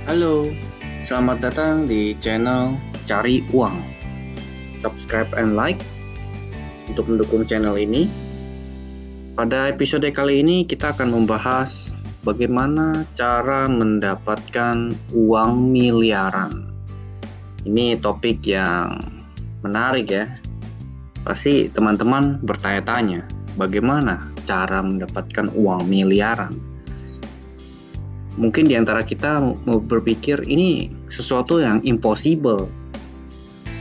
Halo, selamat datang di channel Cari Uang. Subscribe and like untuk mendukung channel ini. Pada episode kali ini kita akan membahas bagaimana cara mendapatkan uang miliaran. Ini topik yang menarik ya. Pasti teman-teman bertanya-tanya, bagaimana cara mendapatkan uang miliaran? Mungkin di antara kita mau berpikir ini sesuatu yang impossible.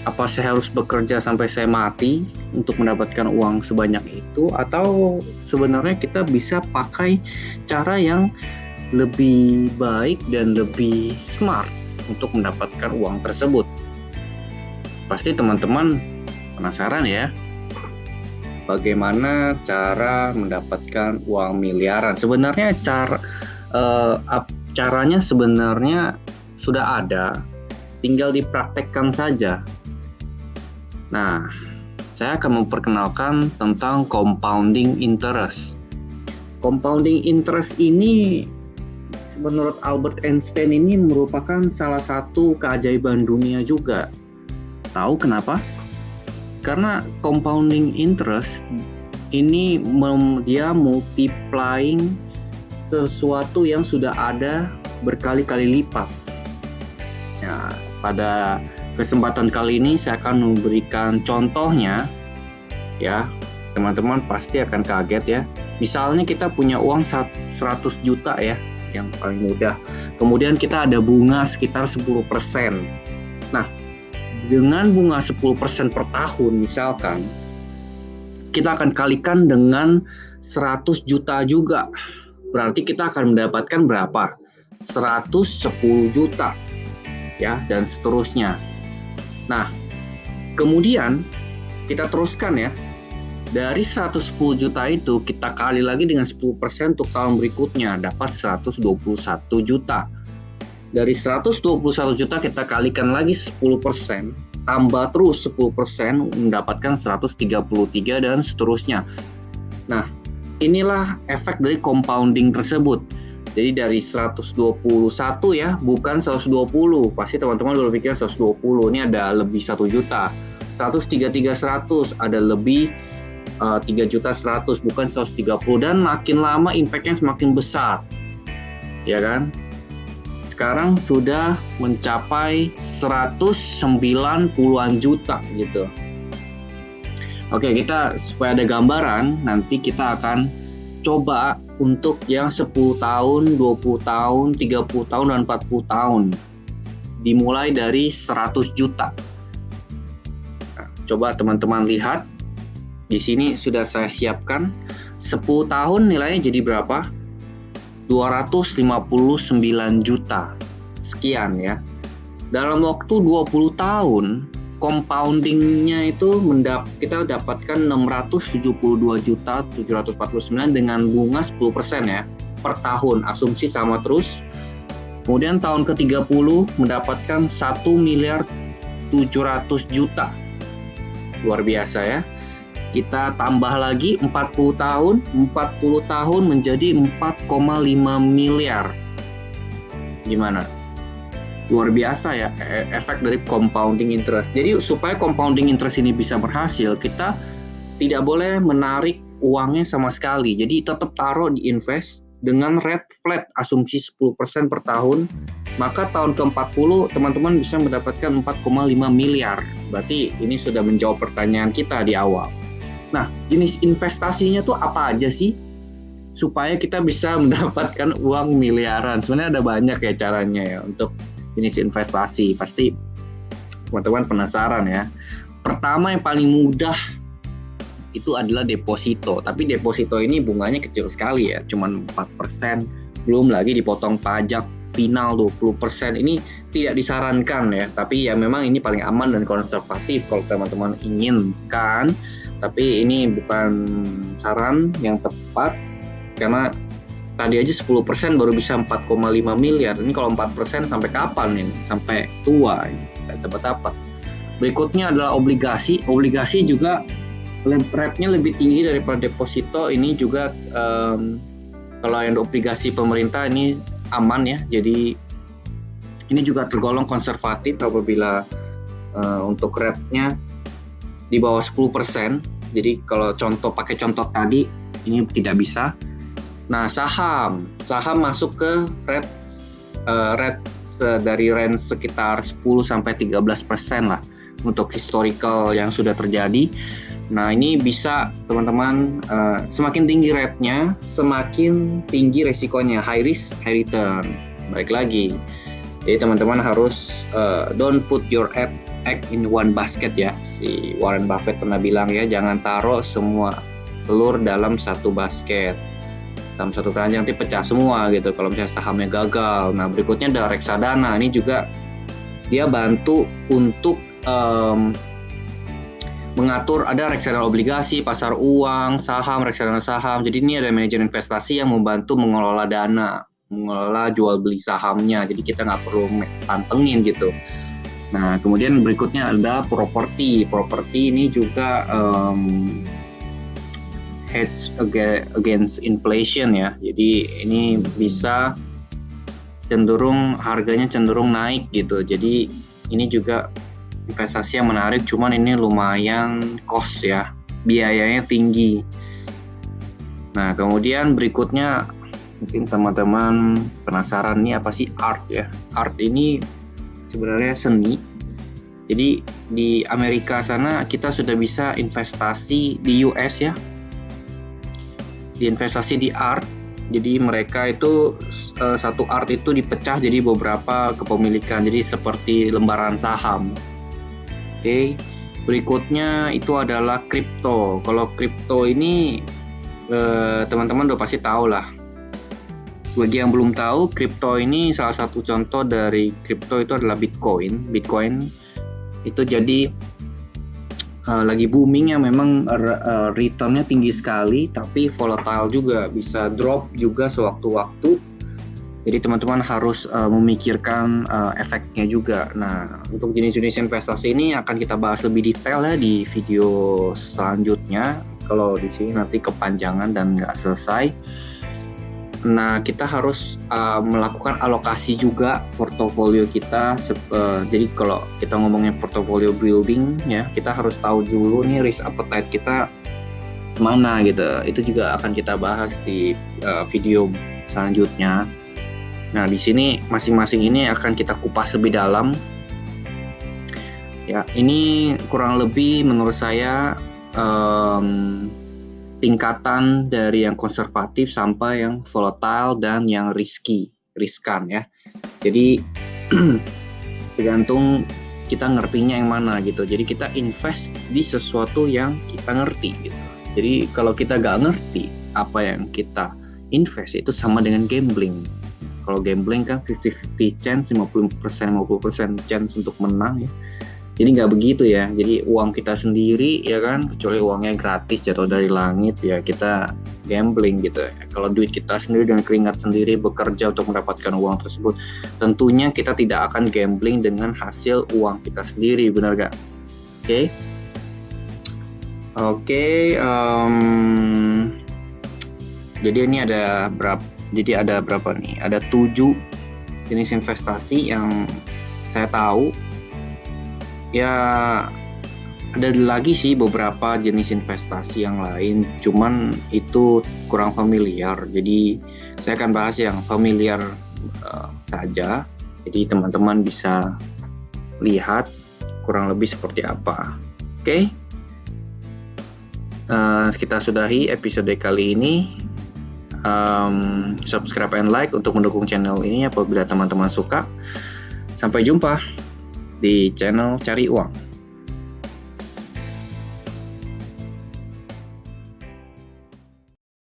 Apa saya harus bekerja sampai saya mati untuk mendapatkan uang sebanyak itu? Atau sebenarnya kita bisa pakai cara yang lebih baik dan lebih smart untuk mendapatkan uang tersebut? Pasti teman-teman penasaran ya, bagaimana cara mendapatkan uang miliaran? Sebenarnya caranya sebenarnya sudah ada, tinggal dipraktekkan saja. Nah, saya akan memperkenalkan tentang compounding interest. Compounding interest ini menurut Albert Einstein ini merupakan salah satu keajaiban dunia juga. Tahu kenapa? Karena compounding interest ini dia multiplying sesuatu yang sudah ada berkali-kali lipat. Nah, pada kesempatan kali ini saya akan memberikan contohnya ya. Teman-teman pasti akan kaget ya. Misalnya kita punya uang 100 juta ya, yang paling mudah. Kemudian kita ada bunga sekitar 10%. Nah, dengan bunga 10% per tahun misalkan, kita akan kalikan dengan 100 juta juga. Berarti kita akan mendapatkan berapa? 110 juta. Ya, dan seterusnya. Nah, kemudian kita teruskan ya. Dari 110 juta itu kita kali lagi dengan 10% untuk tahun berikutnya, dapat 121 juta. Dari 121 juta kita kalikan lagi 10%, tambah terus 10% mendapatkan 133 dan seterusnya. Nah, inilah efek dari compounding tersebut. Jadi dari 121 ya, bukan 120. Pasti teman-teman berpikir 120, ini ada lebih 1 juta. 133 ada lebih 3 juta 100, bukan 130. Dan makin lama impactnya semakin besar. Ya kan? Sekarang sudah mencapai 190-an juta gitu. Oke, kita supaya ada gambaran, nanti kita akan coba untuk yang 10 tahun, 20 tahun, 30 tahun, dan 40 tahun. Dimulai dari 100 juta. Nah, coba teman-teman lihat. Di sini sudah saya siapkan. 10 tahun nilainya jadi berapa? 259 juta. Sekian ya. Dalam waktu 20 tahun, compoundingnya itu kita dapatkan 672.749 dengan bunga 10% ya per tahun, asumsi sama terus. Kemudian tahun ke-30 mendapatkan 1.700.000.000 juta. Luar biasa ya. Kita tambah lagi 40 tahun menjadi 4,5 miliar. Gimana? Luar biasa ya efek dari compounding interest. Jadi supaya compounding interest ini bisa berhasil, kita tidak boleh menarik uangnya sama sekali. Jadi tetap taruh di invest dengan rate flat, asumsi 10% per tahun. Maka tahun ke-40 teman-teman bisa mendapatkan 4,5 miliar. Berarti ini sudah menjawab pertanyaan kita di awal. Nah, jenis investasinya tuh apa aja sih? Supaya kita bisa mendapatkan uang miliaran. Sebenarnya ada banyak ya caranya ya untuk jenis investasi. Pasti teman-teman penasaran ya. Pertama yang paling mudah itu adalah deposito. Tapi deposito ini bunganya kecil sekali ya, cuman 4%. Belum lagi dipotong pajak final 20%. Ini tidak disarankan ya, tapi ya memang ini paling aman dan konservatif kalau teman-teman inginkan. Tapi ini bukan saran yang tepat karena tadi aja 10% baru bisa 4,5 miliar. Ini kalau 4% sampai kapan ini? Sampai tua ini. Tidak dapat. Berikutnya adalah obligasi. Obligasi juga rate-nya lebih tinggi daripada deposito. Ini juga kalau yang obligasi pemerintah ini aman ya. Jadi Ini juga tergolong konservatif apabila untuk rate-nya di bawah 10%. Jadi kalau pakai contoh tadi ini tidak bisa. Nah, saham masuk ke rate dari range sekitar 10-13% lah untuk historical yang sudah terjadi. Nah, ini bisa teman-teman, semakin tinggi rate-nya, semakin tinggi resikonya, high risk, high return. Balik lagi. Jadi teman-teman harus don't put your egg in one basket ya. Si Warren Buffett pernah bilang ya, jangan taruh semua telur dalam satu basket. Dalam satu keranjang nanti pecah semua gitu kalau misalnya sahamnya gagal. Nah, berikutnya ada reksadana. Ini juga dia bantu untuk mengatur, ada reksadana obligasi, pasar uang, saham, reksadana saham. Jadi ini ada manajer investasi yang membantu mengelola dana, mengelola jual beli sahamnya. Jadi kita nggak perlu pantengin gitu. Nah, kemudian berikutnya ada properti. Properti ini juga hedge against inflation ya. Jadi ini bisa harganya cenderung naik gitu. Jadi ini juga investasi yang menarik, cuman ini lumayan cost ya, biayanya tinggi. Nah, kemudian berikutnya mungkin teman-teman penasaran nih apa sih art ya. Art ini sebenarnya seni. Jadi di Amerika sana kita sudah bisa investasi, di US ya, diinvestasi di art. Jadi mereka itu satu art itu dipecah jadi beberapa kepemilikan, jadi seperti lembaran saham. Oke. Berikutnya itu adalah kripto. Kalau kripto ini teman-teman udah pasti tahu lah. Bagi yang belum tahu, kripto ini salah satu contoh dari kripto itu adalah Bitcoin. Bitcoin itu jadi lagi booming ya, memang returnnya tinggi sekali, tapi volatile juga, bisa drop juga sewaktu-waktu. Jadi teman-teman harus memikirkan efeknya juga. Nah, untuk jenis-jenis investasi ini akan kita bahas lebih detail ya di video selanjutnya. Kalau di sini nanti kepanjangan dan nggak selesai. Nah, kita harus melakukan alokasi juga portofolio kita. Jadi kalau kita ngomongin portofolio building ya, kita harus tahu dulu nih risk appetite kita kemana gitu. Itu juga akan kita bahas di video selanjutnya. Nah, di sini masing-masing ini akan kita kupas lebih dalam. Ya, ini kurang lebih menurut saya tingkatan dari yang konservatif sampai yang volatile dan yang riskan ya. Jadi tergantung kita ngertinya yang mana gitu. Jadi kita invest di sesuatu yang kita ngerti gitu. Jadi kalau kita nggak ngerti apa yang kita invest, itu sama dengan gambling. Kalau gambling kan 50-50 chance, 50% chance untuk menang ya. Jadi nggak begitu ya. Jadi uang kita sendiri ya kan, kecuali uangnya gratis jatuh dari langit ya, kita gambling gitu. Kalau duit kita sendiri dan keringat sendiri bekerja untuk mendapatkan uang tersebut, tentunya kita tidak akan gambling dengan hasil uang kita sendiri, benar gak? Oke. Jadi ini ada berapa? Jadi ada berapa nih? Ada 7 jenis investasi yang saya tahu. Ya, ada lagi sih beberapa jenis investasi yang lain, cuman itu kurang familiar. Jadi saya akan bahas yang familiar saja. Jadi teman-teman bisa lihat kurang lebih seperti apa. Oke. Kita sudahi episode kali ini. Subscribe and like untuk mendukung channel ini apabila teman-teman suka. Sampai jumpa di channel Cari Uang.